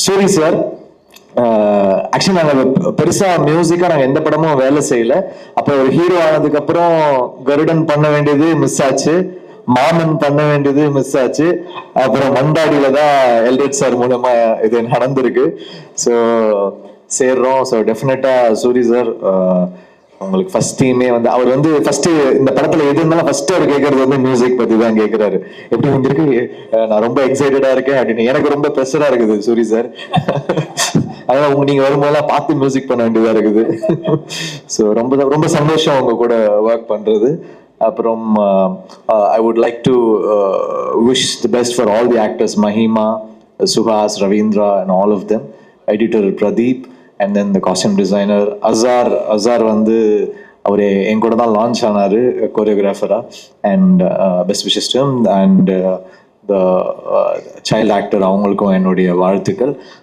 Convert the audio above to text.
Suri sir, actually நாங்கள் பெருசாக மியூசிக்காக நாங்கள் எந்த படமும் வேலை செய்யல. அப்போ ஒரு ஹீரோ ஆனதுக்கு அப்புறம் கருடன் பண்ண வேண்டியது மிஸ் ஆச்சு, மாமன் பண்ண வேண்டியது மிஸ் ஆச்சு. அப்புறம் மண்டாடியில தான் எல்ரெட் சார் மூலமா இது நடந்திருக்கு. ஸோ சேர்றோம். ஸோ டெஃபினட்டா சூரி சார், உங்களுக்கு ஃபர்ஸ்ட் டீமே வந்து அவர் வந்து ஃபர்ஸ்ட் இந்த படத்துல எது இருந்தாலும் ஃபர்ஸ்ட் அவர் கேட்கறது வந்து மியூசிக் பத்தி தான் கேட்கிறாரு. எப்படி வந்திருக்கு, நான் ரொம்ப எக்ஸைட்டடா இருக்கேன் அப்படின்னு. எனக்கு ரொம்ப ப்ரெஷரா இருக்குது சூரி சார். அதான் நீங்க வரும்போதெல்லாம் பார்த்து மியூசிக் பண்ண வேண்டியதா இருக்குது. ஸோ ரொம்ப ரொம்ப சந்தோஷம் உங்க கூட ஒர்க் பண்றது. அப்புறம் I would like to wish the best for all the actors, Mahima, Suhas, Ravindra and all of them, editor Pradeep, and then the costume designer Azhar வந்து அவர் என் கூட தான் லான்ச் ஆனார் கோரியோகிராஃபரா. And best wishes to him. And the child actor, அவங்களுக்கும் என்னுடைய வாழ்த்துக்கள்.